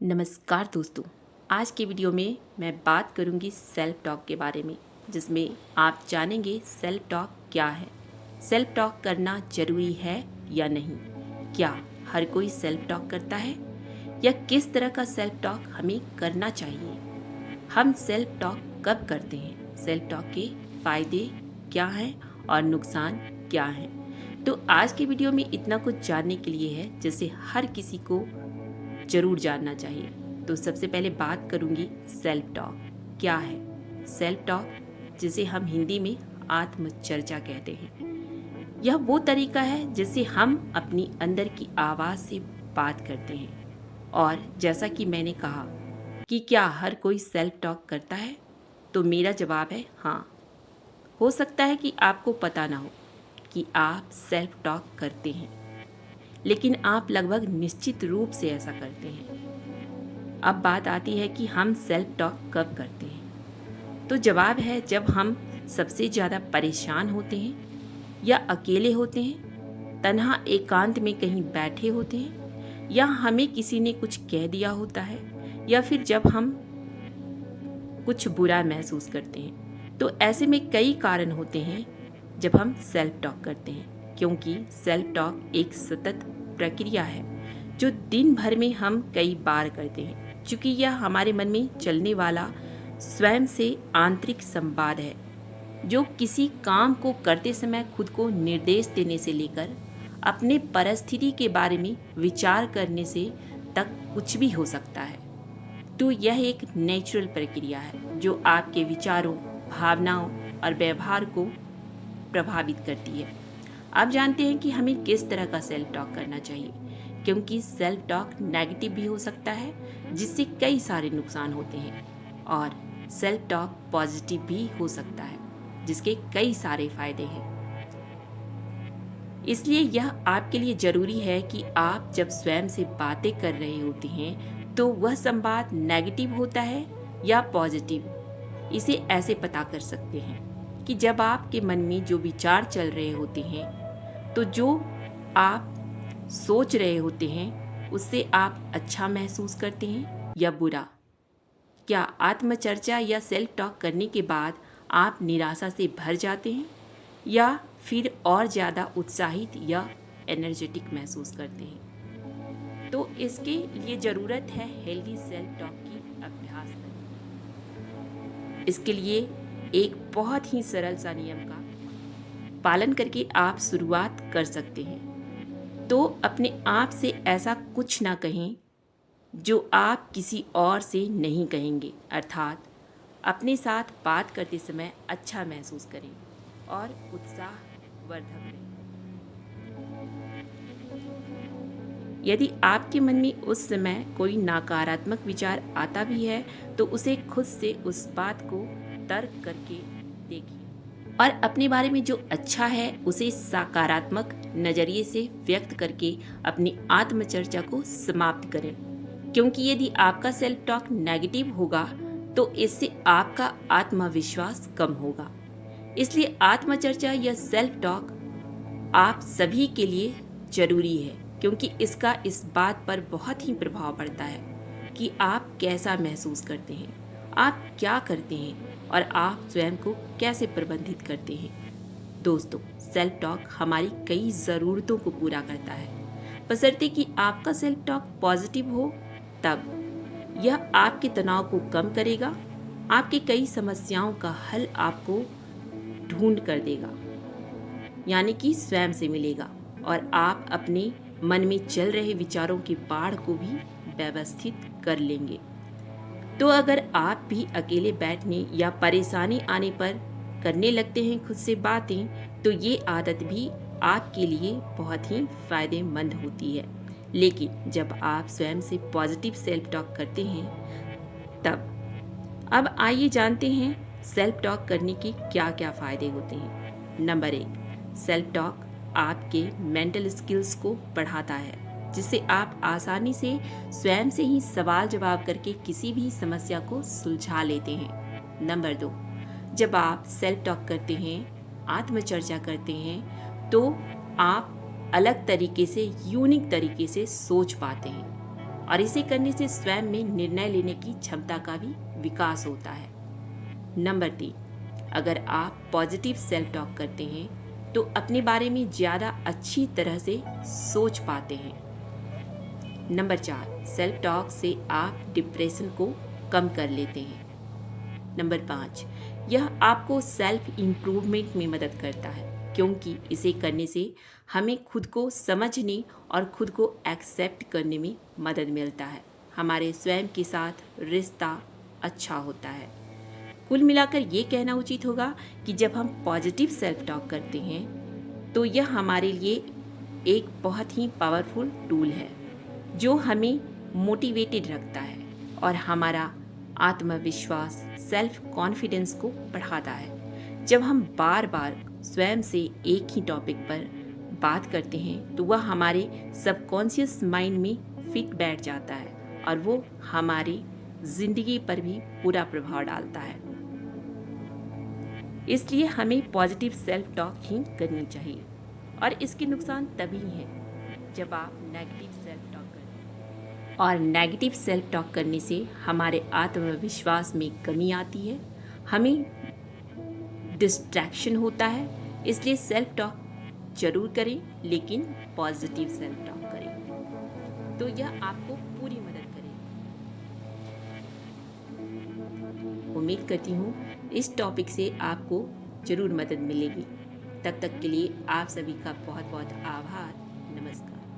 नमस्कार दोस्तों। आज के वीडियो में मैं बात करूंगी सेल्फ टॉक के बारे में, जिसमें आप जानेंगे सेल्फ टॉक क्या है, सेल्फ टॉक करना ज़रूरी है या नहीं, क्या हर कोई सेल्फ टॉक करता है या किस तरह का सेल्फ टॉक हमें करना चाहिए, हम सेल्फ टॉक कब करते हैं, सेल्फ टॉक के फ़ायदे क्या हैं और नुकसान क्या हैं। तो आज के वीडियो में इतना कुछ जानने के लिए है जिसे हर किसी को ज़रूर जानना चाहिए। तो सबसे पहले बात करूंगी सेल्फ टॉक क्या है। सेल्फ टॉक, जिसे हम हिंदी में आत्मचर्चा कहते हैं, यह वो तरीका है जिससे हम अपनी अंदर की आवाज़ से बात करते हैं। और जैसा कि मैंने कहा कि क्या हर कोई सेल्फ टॉक करता है, तो मेरा जवाब है हाँ। हो सकता है कि आपको पता ना हो कि आप सेल्फ टॉक करते हैं, लेकिन आप लगभग निश्चित रूप से ऐसा करते हैं। अब बात आती है कि हम सेल्फ टॉक कब करते हैं। तो जवाब है जब हम सबसे ज़्यादा परेशान होते हैं, या अकेले होते हैं, तन्हा एकांत में कहीं बैठे होते हैं, या हमें किसी ने कुछ कह दिया होता है, या फिर जब हम कुछ बुरा महसूस करते हैं। तो ऐसे में कई कारण होते हैं जब हम सेल्फ टॉक करते हैं, क्योंकि सेल्फ टॉक एक सतत प्रक्रिया है जो दिन भर में हम कई बार करते हैं, क्योंकि यह हमारे मन में चलने वाला स्वयं से आंतरिक संवाद है, जो किसी काम को करते समय खुद को निर्देश देने से लेकर अपने परिस्थिति के बारे में विचार करने से तक कुछ भी हो सकता है। तो यह एक नेचुरल प्रक्रिया है जो आपके विचारों, भावनाओं और व्यवहार को प्रभावित करती है। आप जानते हैं कि हमें किस तरह का सेल्फ टॉक करना चाहिए, क्योंकि सेल्फ टॉक नेगेटिव भी हो सकता है जिससे कई सारे नुकसान होते हैं, और सेल्फ टॉक पॉजिटिव भी हो सकता है जिसके कई सारे फायदे हैं। इसलिए यह आपके लिए ज़रूरी है कि आप जब स्वयं से बातें कर रहे होते हैं तो वह संवाद नेगेटिव होता है या पॉजिटिव, इसे ऐसे पता कर सकते हैं कि जब आपके मन में जो विचार चल रहे होते हैं, तो जो आप सोच रहे होते हैं उससे आप अच्छा महसूस करते हैं या बुरा। क्या आत्मचर्चा या सेल्फ टॉक करने के बाद आप निराशा से भर जाते हैं, या फिर और ज़्यादा उत्साहित या एनर्जेटिक महसूस करते हैं। तो इसके लिए ज़रूरत है हेल्दी सेल्फ टॉक की अभ्यास करने। इसके लिए एक बहुत ही सरल सा नियम का पालन करके आप शुरुआत कर सकते हैं। तो अपने आप से ऐसा कुछ ना कहें जो आप किसी और से नहीं कहेंगे, अर्थात अपने साथ बात करते समय अच्छा महसूस करें और उत्साहवर्धक रहें। यदि आपके मन में उस समय कोई नकारात्मक विचार आता भी है, तो उसे खुद से उस बात को तर्क करके देखिए और अपने बारे में जो अच्छा है उसे सकारात्मक नज़रिए से व्यक्त करके अपनी आत्मचर्चा को समाप्त करें। क्योंकि यदि आपका सेल्फ टॉक नेगेटिव होगा तो इससे आपका आत्मविश्वास कम होगा। इसलिए आत्मचर्चा या सेल्फ टॉक आप सभी के लिए ज़रूरी है, क्योंकि इसका इस बात पर बहुत ही प्रभाव पड़ता है कि आप कैसा महसूस करते हैं, आप क्या करते हैं और आप स्वयं को कैसे प्रबंधित करते हैं। दोस्तों, सेल्फ टॉक हमारी कई ज़रूरतों को पूरा करता है, बशर्ते कि आपका सेल्फ टॉक पॉजिटिव हो। तब यह आपके तनाव को कम करेगा, आपकी कई समस्याओं का हल आपको ढूंढ कर देगा, यानी कि स्वयं से मिलेगा, और आप अपने मन में चल रहे विचारों की बाढ़ को भी व्यवस्थित कर लेंगे। तो अगर आप भी अकेले बैठने या परेशानी आने पर करने लगते हैं खुद से बातें, तो ये आदत भी आपके लिए बहुत ही फायदेमंद होती है। लेकिन जब आप स्वयं से पॉजिटिव सेल्फ टॉक करते हैं तब। अब आइए जानते हैं सेल्फ टॉक करने के क्या क्या फ़ायदे होते हैं। नंबर 1, सेल्फ टॉक आपके मेंटल स्किल्स को बढ़ाता है, जिससे आप आसानी से स्वयं से ही सवाल जवाब करके किसी भी समस्या को सुलझा लेते हैं। नंबर 2, जब आप सेल्फ टॉक करते हैं, आत्मचर्चा करते हैं, तो आप अलग तरीके से, यूनिक तरीके से सोच पाते हैं। और इसे करने से स्वयं में निर्णय लेने की क्षमता का भी विकास होता है। नंबर 3, अगर आप पॉजिटिव सेल्फ टॉक करते हैं तो अपने बारे में ज़्यादा अच्छी तरह से सोच पाते हैं। नंबर 4, सेल्फ टॉक से आप डिप्रेशन को कम कर लेते हैं। नंबर 5, यह आपको सेल्फ इम्प्रूवमेंट में मदद करता है, क्योंकि इसे करने से हमें खुद को समझने और खुद को एक्सेप्ट करने में मदद मिलता है। हमारे स्वयं के साथ रिश्ता अच्छा होता है। कुल मिलाकर ये कहना उचित होगा कि जब हम पॉजिटिव सेल्फ टॉक करते हैं तो यह हमारे लिए एक बहुत ही पावरफुल टूल है जो हमें मोटिवेटेड रखता है और हमारा आत्मविश्वास, सेल्फ कॉन्फिडेंस को बढ़ाता है। जब हम बार बार स्वयं से एक ही टॉपिक पर बात करते हैं तो वह हमारे सबकॉन्शियस माइंड में फिट बैठ जाता है और वो हमारी ज़िंदगी पर भी पूरा प्रभाव डालता है। इसलिए हमें पॉजिटिव सेल्फ टॉक ही करनी चाहिए और इसके नुकसान तभी हैं जब आप नेगेटिव सेल्फ टॉक करते हैं। और नेगेटिव सेल्फ टॉक करने से हमारे आत्मविश्वास में कमी आती है, हमें डिस्ट्रैक्शन होता है। इसलिए सेल्फ टॉक जरूर करें, लेकिन पॉजिटिव सेल्फ टॉक करें तो यह आपको पूरी मदद करेगी। उम्मीद करती हूँ इस टॉपिक से आपको ज़रूर मदद मिलेगी। तब तक के लिए आप सभी का बहुत बहुत आभार। नमस्कार।